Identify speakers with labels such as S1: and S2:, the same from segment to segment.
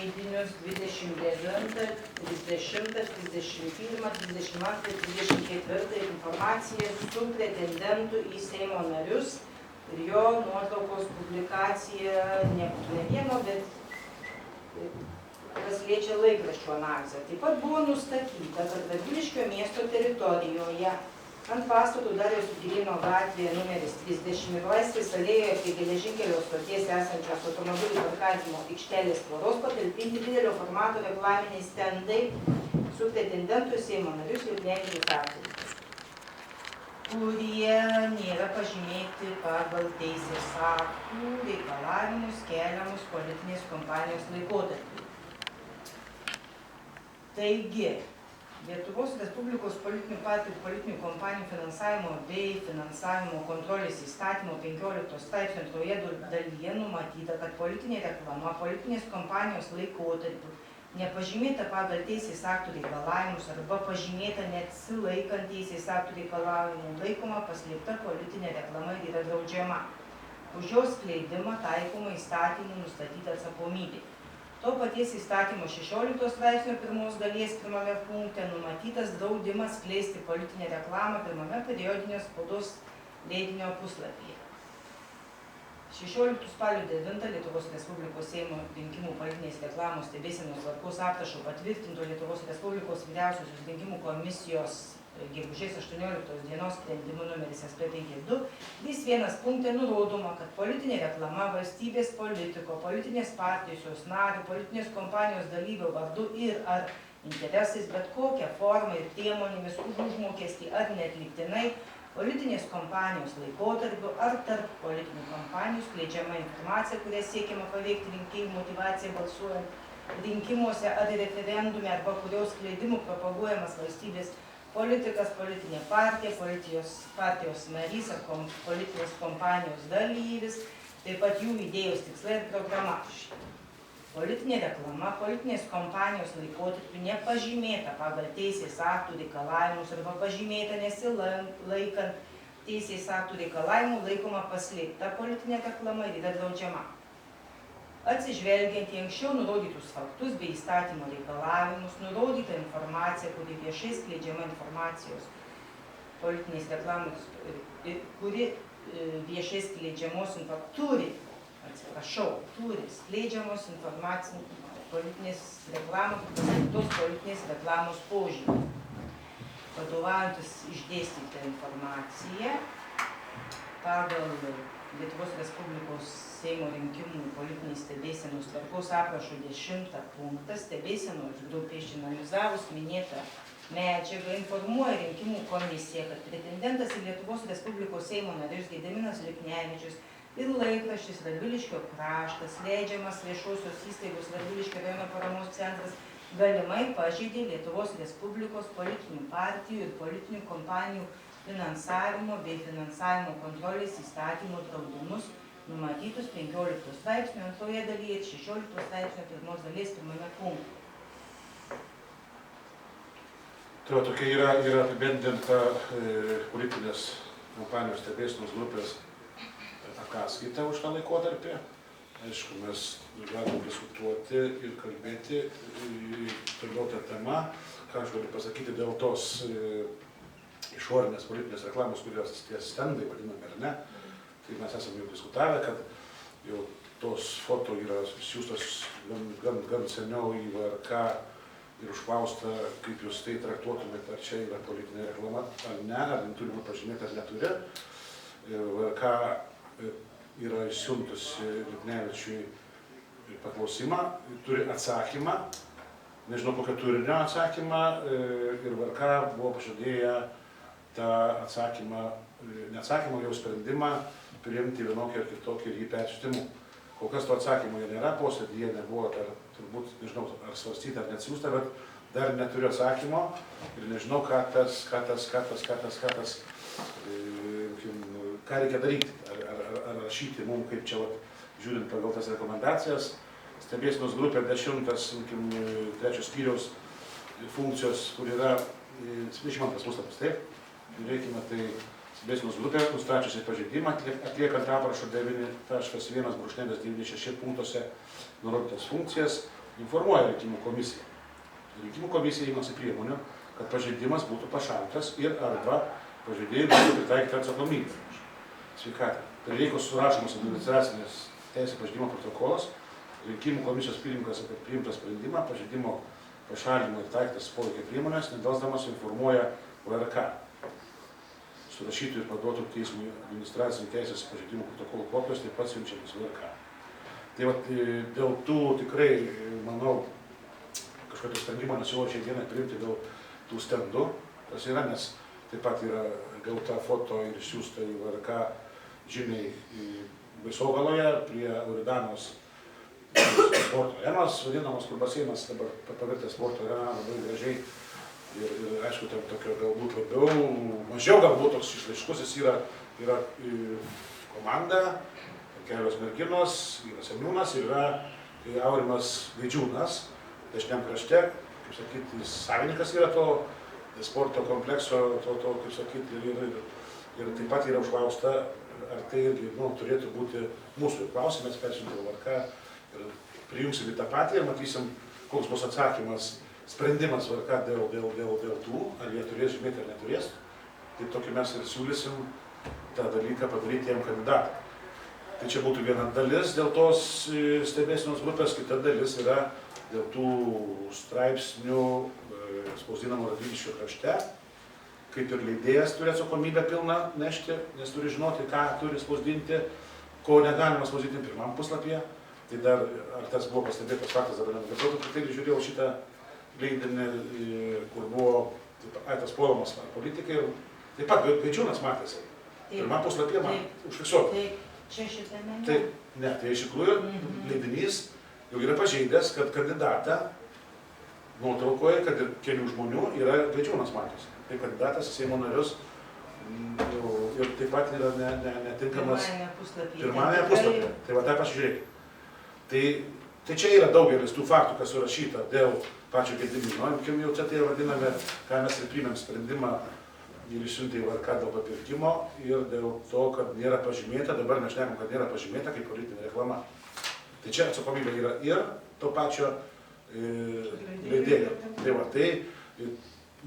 S1: leidinius 29, 30, 31, 32, 34 informacija su pretendentų į Seimo narius ir jo nuotraukos publikacija ne vieno, bet kas liečia laikraščių analizę. Taip pat buvo nustatyta, kad Radviliškio miesto teritorijoje ant pastatų Dariaus Girėno gatvėje numeris 30 ir Laisvės alėjoje prie geležinkelio stoties esančios automobilių parkavimo aikštelės tvoros patalpinti didelio formato reklaminiai stendai su pretendentų į Seimo narius liūdnėjančius aktorius, kurie nėra pažymėti pagal teisės aktų reikalavimus keliamus politinės kampanijos laikotarpiu. Taigi, Lietuvos Respublikos politinių partijų ir politinių kompanijų finansavimo bei finansavimo kontrolės įstatymo 15 straipsnio antroje dalyje numatyta, kad politinė reklama politinės kampanijos laikotarpiu nepažymėta pagal teisės aktų reikalavimus arba pažymėta neatsilaikant teisės aktų reikalavimų laikoma paslėpta politinė reklama ir yra draudžiama. Už jos skleidimą taikoma įstatymų nustatyta atsakomybė. To paties įstatymo 16 straipsnio pirmos dalies pirmame punkte numatytas draudimas skleisti politinę reklamą pirmame periodinės spaudos leidinio puslapyje. 16 spalio 9 Lietuvos Respublikos Seimo rinkimų politinės reklamos stebėsenos tvarkos aprašo patvirtinto Lietuvos Respublikos vyriausiosios rinkimų komisijos gegužės 18 dienos sprendimu numeris SP52, vis vienas punkte nurodoma, kad politinė reklama valstybės politiko, politinės partijos, jos narių, politinės kompanijos dalyvio vardu ir ar interesais, bet kokią formą ir priemonėmis už užmokestį ar neatliktinai politinės kompanijos laikotarpiu ar tarp politinių kompanijų skleidžiama informacija, kuria siekiama paveikti rinkėjų motyvaciją balsuojant rinkimuose ar referendume, arba kurios skleidimu propaguojamas valstybės politikas, politinė partija, partijos narys ar politinės kompanijos dalyvis, taip pat jų idėjos tikslai ir programa. Politinė reklama politinės kompanijos laikotarpiu nepažymėta pagal teisės aktų reikalavimus arba pažymėta nesilaikant teisės aktų reikalavimų laikoma paslėpta politinė reklama ir yra draudžiama. Atsižvelgiant į anksčiau nurodytus faktus bei įstatymo reikalavimus, nurodyta informacija, kuri viešai skleidžiama informacijos politinės reklamos, kuri viešai skleidžiamos turi skleidžiamos informacinės politinės reklamos, pasirinktos politinės reklamos požymį. Vadovaujantis išdėstytą informaciją pagal Lietuvos Respublikos Seimo rinkimų politinės stebėsenos tvarkos aprašo 10 punktą stebėsenos grupė išanalizavus minėtą medžiagą informuoja rinkimų komisiją, kad pretendentas į Lietuvos Respublikos Seimo narius Gediminas Liūdnevičius ir laikraštis Radviliškio kraštas, leidžiamas viešosios įstaigos Radviliškio rajono paramos centras galimai pažeidė Lietuvos Respublikos politinių partijų ir politinių kompanijų finansavimo bei finansavimo kontrolės įstatymo draudimus numatytus 15 straipsnio antroje dalyje ir 16 straipsnio pirmos dalies pirmame punkte.
S2: Tai tokia yra apibendrinta politinės kampanijos stebėsenos grupės ataskaita už tą laikotarpį. Aišku, mes galim diskutuoti ir kalbėti toliau tą temą, ką aš galiu pasakyti dėl tos išorinės politinės reklamos, kurios tie stendai vadinami ar ne. Tai mes esame jau diskutavę, kad jau tos foto yra siūstos gan seniau į VRK ir užklausta, kaip jūs tai traktuotumėte, ar čia yra politinė reklama, ar ne, ar turi būti pažymėta, ar neturi. VRK yra išsiuntusi Liūdnevičiui paklausimą, turi atsakymą, nežinau kokio turinio atsakymą, ir VRK buvo pažadėję tą atsakymą, neatsakymą, jau sprendimą priimti vienokį ar kitokį ir jį persiųsti. Kol kas to atsakymo nėra, posėdyje nebuvo dar, turbūt, nežinau, ar svarstyta, ar neatsiųsta, bet dar neturiu atsakymo ir nežinau, ką reikia daryti, ar rašyti mums, kaip čia, žiūrint pagal tas rekomendacijas. Stebėsenos grupė 10, 3 skyriaus funkcijos, kur yra 22 puslapis, taip? Žiūrėkime, tai stebėsenos grupė, nustačiusi pažeidimą, atliekant aprašo 9.1/96 punktuose nurodytas funkcijas, informuoja rinkimų komisiją. Rinkimų komisija imasi priemonių, kad pažeidimas būtų pašalintas ir arba pažeidėjai būtų pritaikyta atsakomybė. Sveikatą. Prireikus surašomas administracinės teisės pažeidimo protokolas, rinkimų komisijos pirmininkas apie priimtą sprendimą, pažeidimo pašalinimo ir taikytas poveikio priemonės, nedelsdamas informuoja VRK. Surašytų ir paduotų teismui administracinių teisės pažeidimų protokolų kopijos taip pat siunčiamas VRK. Tai vat, dėl tų tikrai, manau, kažkokio sprendimo nesiūlo šiai dienai priimti dėl tų stendų. Tas yra, nes taip pat yra gauta foto ir išsiųsta į VRK žymiai Baisogaloje prie Uridanos sporto arenos, vadinamos, kur baseinas dabar pavirtęs sporto arena labai gražiai. Ir aišku, ten tokio galbūt labiau, mažiau galbūt toks išraiškus, jis yra komanda, kelios merginos, yra Seniūnas, yra Aurimas Gaidžiūnas, dešiniam krašte, kaip sakyti, savininkas yra to sporto komplekso, kaip sakyti, ir taip pat yra užklausta, ar tai irgi turėtų būti mūsų klausimas, persiuntėm VRK ir prijungsim į tą patį ir matysim, koks bus atsakymas, sprendimas VRK dėl tų, ar jie turės žymėti ar neturės. Tai tokį mes ir siūlysim tą dalyką padaryti jiem kandidatą. Tai čia būtų viena dalis dėl tos stebėsenos grupės, kita dalis yra dėl tų straipsnių spausdinamų radviliškio krašte. Kaip ir leidėjas turi atsakomybę pilną nešti, nes turi žinoti, ką turi spausdinti, ko negalima spausdinti pirmam puslapyje. Tai dar, ar tas buvo pastebėtas faktas, dabar nebegalvoju, kad tai žiūrėjau šitą leidinį, kur buvo Aitas Puolamas politikai ir taip pat Gaidžiūnas matėsi. Pirmam puslapyje man užfiksuota.
S1: Tai čia šitame?
S2: Taip, ne, tai iš tikrųjų leidinys jau yra pažeidęs, kad kandidatą nuotraukoje, kad ir kelių žmonių yra Gaidžiūnas matėsi. Tai kandidatas į Seimo narius ir taip pat yra netinkamas pirmame puslapyje. Tai va tą pasižiūrėkime. Tai čia yra daugelis tų faktų, kas surašyta dėl pačio Gedimino. Jau čia tai vadiname, ką mes ir priėmėm sprendimą ir išsiuntė į VRK dėl papirkimo ir dėl to, kad nėra pažymėta, dabar mes šnekam, kad nėra pažymėta kaip politinė reklama. Tai čia atsakomybė yra ir to pačio leidėjo. Tai va, tai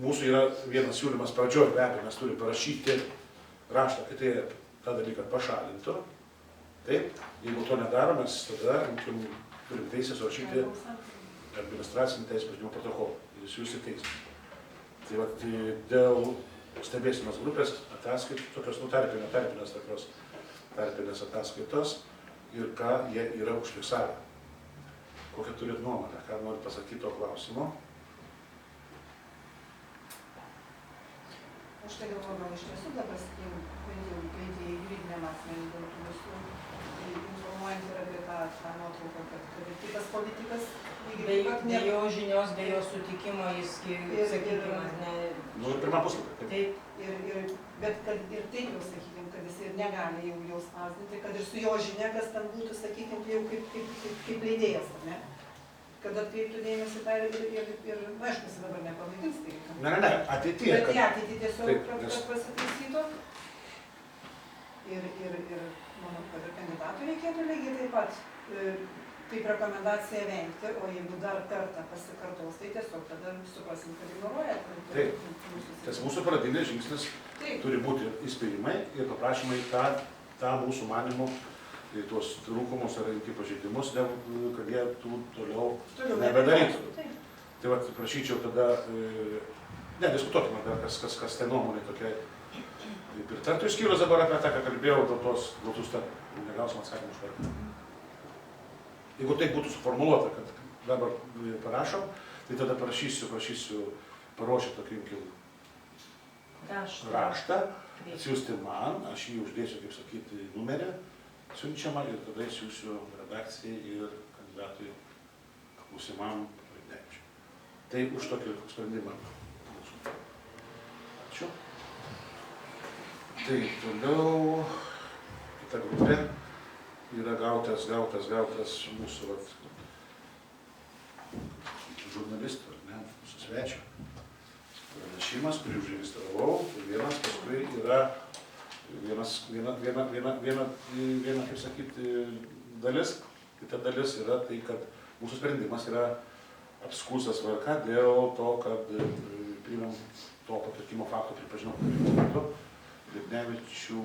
S2: mūsų yra vienas siūlymas pradžioj, be abejo, mes turime parašyti raštą, kad tai tą dalyką pašalintų. Taip, jeigu to nedaro, mes tada turim teisę surašyti administracinį teisės pažeidimo protokolą ir siųsti teismą. Tai va, dėl stebėsenos grupės ataskaitų, tokios tarpinės ataskaitos ir ką jie yra užfiksavę. Kokią turit nuomonę, ką nori pasakyti to klausimo?
S3: Aš tai galvoju, gal iš tiesų dabar, kai juridiniam asmeniui dėl tų visų, informuojant ir apie tą nuotrauką, kad ir kitas politikas
S1: Be jo žinios, be jo sutikimo jis, sakykime, ne...
S2: Nu, pirmą puslapį.
S1: Taip.
S3: Bet kad ir taip jau, sakykime, kad jis ir negali jau spausdinti, kad ir su jo žinia, kas ten būtų, sakykime, jau kaip leidėjas, ar ne? Kad atkreiptų dėmesį tą ir aišku, dabar nepamaitins tai.
S2: Ne, ateityje.
S3: Bet į ateitį tiesiog, kad pasitaisytų. Ir manau, kad ir kandidatų reikėtų lygiai taip pat kaip rekomendacija vengti, o jeigu dar kartą pasikartos, tai tiesiog tada suprasim, kad ignoruoja.
S2: Taip, tas mūsų pradinis žingsnis turi būti įspėjimai ir paprašymai tą mūsų manymų, tuos trūkumus ar iki pažeidimus, kad jie tų toliau nebedarytų. Tai va, prašyčiau tada, diskutuokime dar, kas tai nuomonė tokia pritartų, išskyrus dabar apie tą, ką kalbėjau, dėl tos negausim atsakymų iš VRK. Jeigu tai būtų suformuluota, kad dabar parašom, tai tada prašysiu paruošti tokį raštą, atsiųsti man, aš jį uždėsiu, kaip sakyti, numerį siunčiamą ir tada siūsiu redakcijai ir kandidatui būsimam prezidenčiui. Tai už tokį sprendimą. Ačiū. Tai toliau kita grupė. Yra gautas mūsų žurnalistų, mūsų svečio pranešimas, kurį užregistravau, tai vienas, paskui yra viena, kaip sakyti, dalis. Kita dalis yra tai, kad mūsų sprendimas yra apskūstas VRK dėl to, kad priimėm to papirkimo fakto pripažinom metu Lipnevičių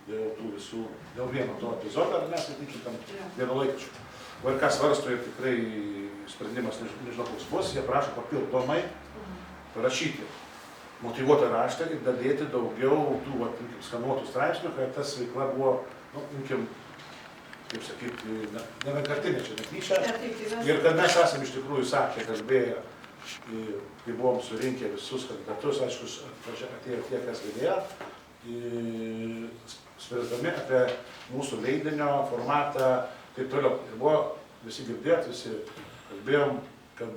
S2: dėl tų visų, dėl vieno to epizodo, ar mes sakykim tam vieno laikraščio. VRK svarsto ir tikrai sprendimas nežinau koks bus, jie prašo papildomai parašyti motyvuotą raštą ir dadėti daugiau tų skanuotų straipsnių, kad tas veikla buvo, kaip sakyti, nevenkartinė čia neklyčia. Ir kad mes esame iš tikrųjų sakę, kalbėję, kai buvom surinkę visus kandidatus, aišku, atėjo tie, kas galėjo, spręsdami apie mūsų leidinio formatą, taip toliau. Ir buvo, visi girdėjot, visi kalbėjom, kad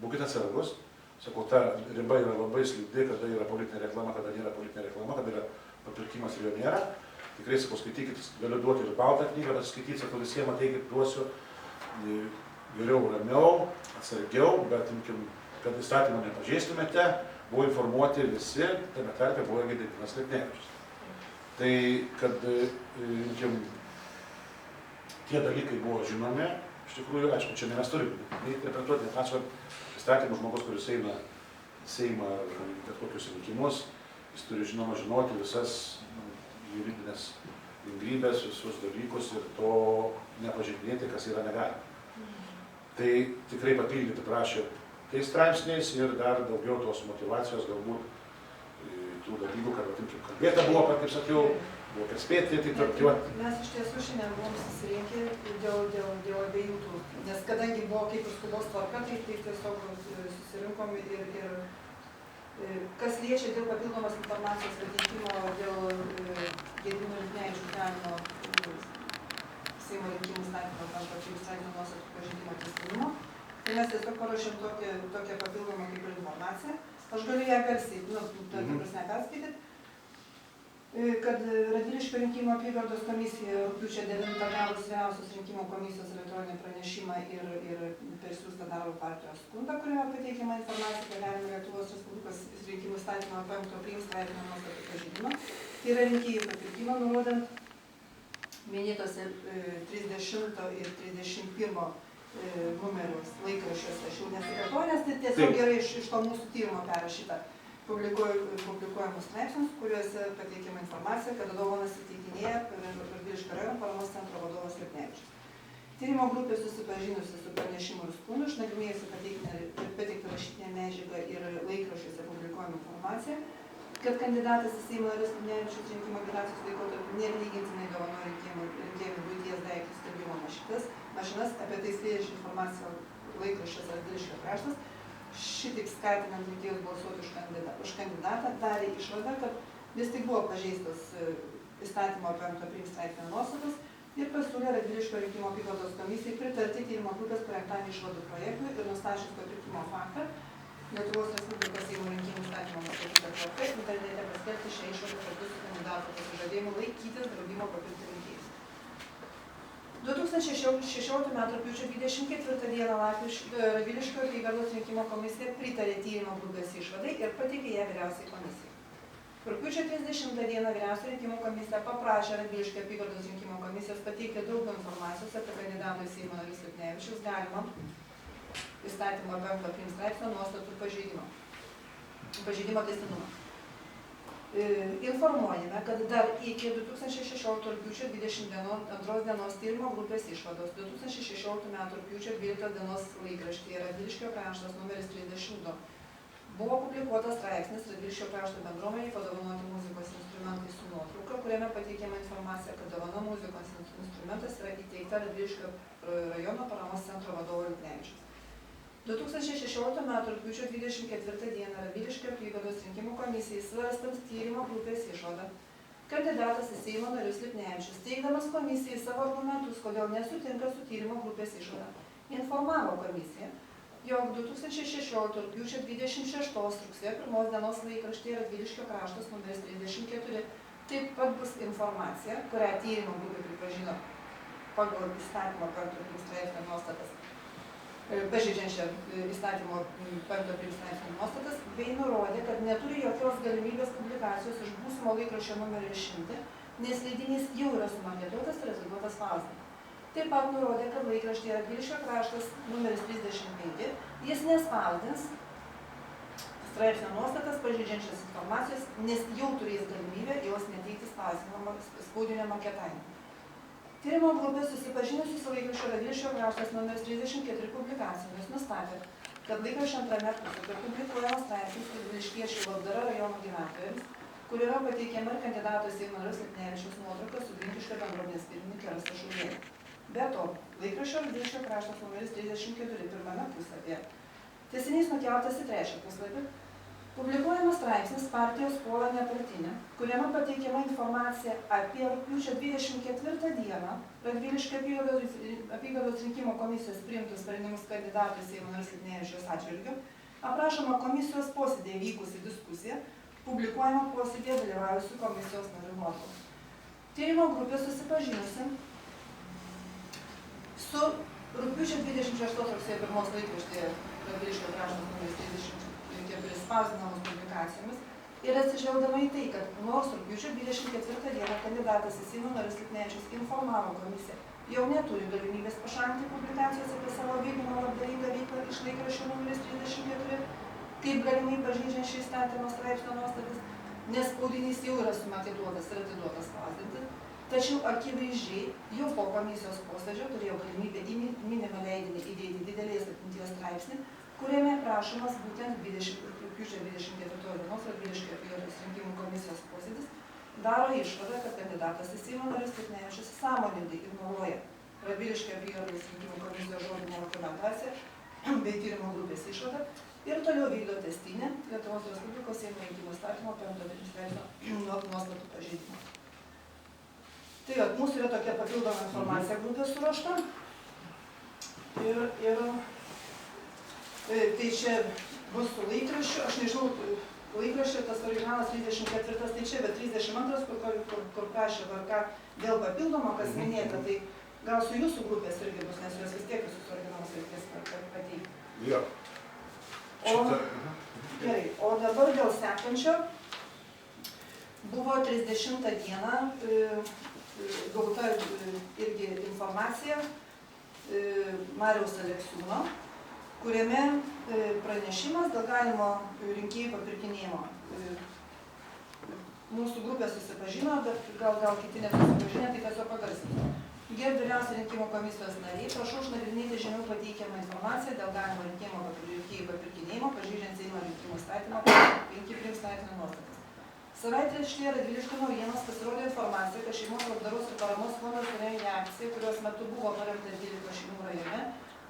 S2: būkite atsargus. Sakau, ta riba yra labai slidi, kada yra politinė reklama, kada nėra politinė reklama, kada yra papirkimas ir jo nėra. Tikrai, sakau, skaitykit, galiu duoti ir baltą knygą, bet skaityti, sakau, visiems ateikit, duosiu geriau, ramiau, atsargiau, bet, kad įstatymą nepažeistumėte, buvo informuoti visi, tame tarpe buvo ir Gediminas Lipnevičius. Tai, kad tie dalykai buvo žinomi, iš tikrųjų, aišku, čia mes turime interpretuoti pačio įstatymų žmogus, kuris eina į Seimą bet kokius rinkimus, jis turi žinoma žinoti visas juridinės ingrybės, visus dalykus ir to nepažeidinėti, kas yra negalima. Tai tikrai papildyti prašė tais straipsniais ir dar daugiau tos motyvacijos galbūt tų dalykų, kad kalbėta buvo, kaip sakiau, buvo perspėti,
S3: Mes iš tiesų šiandien buvom susirinkę dėl abiejų tų, nes kadangi buvo kaip ir skubos tvarka, tai tiesiog susirinkom ir kas liečia dėl papildomos informacijos pateikimo dėl Gedimino Lipnevičiaus galimo Seimo rinkimų įstatymo pačių straipsnių nuostatų pažeidimo tęstinumo, tai mes tiesiog paruošėm tokią papildomą kaip ir informaciją. Aš galiu ją perskaityti, kad Radviliškio rinkimų apygardos komisija rugpjūčio 9 gavus Vyriausios rinkimų komisijos elektroninį pranešimą ir persiųstą darbo partijos skundą, kurioje pateikiama informacija apie galimą Lietuvos Respublikos rinkimų įstatymo 5 priims straipsnio nuostatų pažeidimą. Tai yra rinkėjų papirkimą, nurodant minėtose 30 ir 31 numerius laikraščiuose. Aš jau nesikartoju, nes tai tiesiog gerai iš to mūsų tyrimo perrašyta. Publikuojamus straipsnius, kuriuose pateikiama informacija, kad dovanas įteikinėja Radviliškio rajono paramos centro vadovas Lipnevičius. Tyrimo grupė susipažinusi su pranešimu ir skundu, išnagrinėjusi pateiktą rašytinę medžiagą ir laikraščiuose publikuojama informacija, kad kandidatas į Seimo narės Lipnevičiaus rinkimų agitacijos laikotarpiu nelygintinai dovanojo rinkėjų buities daiktus skelbimo mašinas, apie tai skleidžia informaciją laikraščiuose Radviliškio kraštas. Šitaip skatinant rinkėjus balsuoti už kandidatą, darė išvadą, kad vis tik buvo pažeistas įstatymo 5 priims straipsnio nuostatas ir pasiūlė Radviliškio rinkimų apygardos komisijai pritarti tyrimo grupės parengtam išvadų projektui ir nustačius papirkimo faktą Lietuvos Respublikos Seimo rinkimų įstatymo nustatytą tvarką internete paskelbti šią išvadą kartu su kandidato pasižadėjimu laikytis draudimo papirkti rinkėjus. 2016 m. rugpjūčio 24 d. Radviliškio apygardos rinkimų komisija pritarė tyrimo grupės išvadai ir pateikė ją vyriausiai komisijai. Rugpjūčio 30 d. vyriausia rinkimų komisija paprašė Radviliškio apygardos rinkimų komisijos pateikti daugiau informacijos apie kandidato į Seimo narį Lipnevičiaus galimą įstatymo 5 priims straipsnio nuostatų pažeidimo tęstinumą. Informuojame, kad dar iki 2016 rugpjūčio 22 dienos tyrimo grupės išvados 2016 m. rugpjūčio 12 dienos laikraštyje Radviliškio kraštas numeris 32 buvo publikuotas straipsnis Radviliškio krašto bendruomeniai padovanoti muzikos instrumentai su nuotrauka, kuriame pateikiama informacija, kad dovana muzikos instrumentas yra įteikta Radviliškio rajono paramos centro vadovo Lipnevičiaus. 2016 m. rugpjūčio 24 d. Radviliškio apygardos rinkimų komisijai svarstant tyrimo grupės išvadą. Kandidatas į Seimo narius Lipnevičius, teikdamas komisijai savo argumentus, kodėl nesutinka su tyrimo grupės išvada, informavo komisiją, jog 2016 rugpjūčio 26 rugsėjo 1 dienos laikraštyje Radviliškio kraštas numeris 34 taip pat bus informacija, kurią tyrimo grupė pripažino pagal įstatymo 5 priims straipsnio nuostatas, pažeidžiančią įstatymo 5 priims straipsnio nuostatas, bei nurodė, kad neturi jokios galimybės publikacijos iš būsimo laikraščio numerio išimti, nes leidinys jau yra sumaketuotas ir atiduotas spausdinti. Taip pat nurodė, kad laikraštyje Radviliškio kraštas numeris 35 jis nespausdins straipsnio nuostatas pažeidžiančias informacijos, nes jau turės galimybę jos neteikti spausdinimo maketavimui. Tyrimo grupė susipažinusi su laikraščio Radviliškio kraštas numeris 34 publikacijomis nustatė, kad laikraščio antrame puslapyje publikuojamas straipsnis Radviliškiečių labdara rajono gyventojams, kur yra pateikiama ir kandidato Seimo nario Lipnevičiaus nuotrauka su Grinkiškio bendruomenės pirmininkė Rasa Šaulienė. Be to, laikraščio Radviliškio kraštas numeris 34 pirmame puslapyje tęsinys nukeltas į trečią puslapį, publikuojamas straipsnis Partijos puola nepartinė, kuriame pateikiama informacija apie rugpjūčio 24 dieną Radviliškio apygardos rinkimų komisijos priimtus sprendimus kandidatui Seimo nario Lipnevičiaus atžvilgiu, aprašoma komisijos posėdėje vykusi diskusija, publikuojama posėdėje dalyvavusių komisijos narių nuotraukų. Tyrimo grupė susipažinusi su rugpjūčio 26 rugsėjo 1 laikraštyje Radviliškio kraštas numeris 34 spausdinamos publikacijomis ir atsižvelgdama į tai, kad nors rugpjūčio 24 dieną kandidatas į Seimo narius Lipnevičius informavo komisiją, jau neturi galimybės pašalinti publikacijos apie savo vykdomą labdaringą veiklą iš laikraščio numeris 34, kaip galimai pažeidžiant šį įstatymą straipsnio nuostatas, nes spaudinys jau yra sumaketuotas ir atiduotas spausdinti, tačiau akivaizdžiai jau po komisijos posėdžio turėjo galimybę į minimą leidinį įdėti didelės apimties straipsnį, kuriame prašomas būtent rugpjūčio 24 dienos Radviliškio apygardos rinkimų komisijos posėdis daro išvadą, kad kandidatas į Seimo narius Lipnevičius sąmoningai ignoruoja Radviliškio apygardos rinkimų komisijos žodinę rekomendaciją bei tyrimo grupės išvadą ir toliau vykdo tęstinę Lietuvos Respublikos Seimo rinkimų įstatymo 5 straipsnio nuostatų pažeidimą. Tai mūsų yra tokia papildoma informacija grupės suruošta ir tai čia bus su laikraščiu, aš nežinau, laikraščio tas originalas 34, tai čia, bet 32, kur prašė VRK dėl papildomo, kas minėta, tai gal su jūsų grupės irgi bus, nes jos vis tiek visus originalus reikės pateikti.
S2: Jo.
S3: Gerai, o dabar dėl sekančio buvo 30 dieną gauta irgi informacija Mariaus Aleksiūno, kuriame pranešimas dėl galimo rinkėjų papirkinėjimo. Mūsų grupė susipažino, bet gal kiti nesusipažinę, tai tiesiog pagarsinsiu. Gerbiami vyriausi rinkimų komisijos nariai, prašau išnagrinėti žemiau pateikiamą informaciją dėl galimo rinkėjų papirkinėjimo, pažeidžiant Seimo rinkimų įstatymą 5 straipsnio nuostatas. Savaitraštyje Radviliškio naujienos pasirodė informacija, kad šeimos labdaros ir paramos fondas surengė akciją, kurios metu buvo paremta 12 šeimų rajone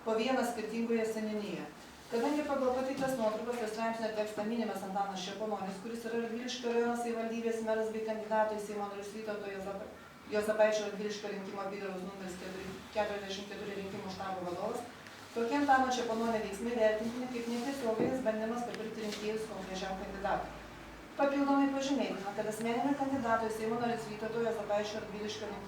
S3: po vieną skirtingoje seniūnijoje. Kadangi pagal pateiktas nuotraukas ir straipsnio tekstą minimas Antanas Šepononis, kuris yra Radviliškio rajono savivaldybės meras bei kandidato į Seimo narius Vytauto Juozapaičio Radviliškio rinkimų apygardos numeris 44 rinkimų štabo vadovas, tokie Antano Šepononio veiksmai vertintini kaip netiesioginis bandymas papirkti rinkėjus konkrečiam kandidatui. Papildomai pažymėtina, kad asmeninio kandidato į Seimo narius Vytauto Juozapaičio Radviliškio rinkimų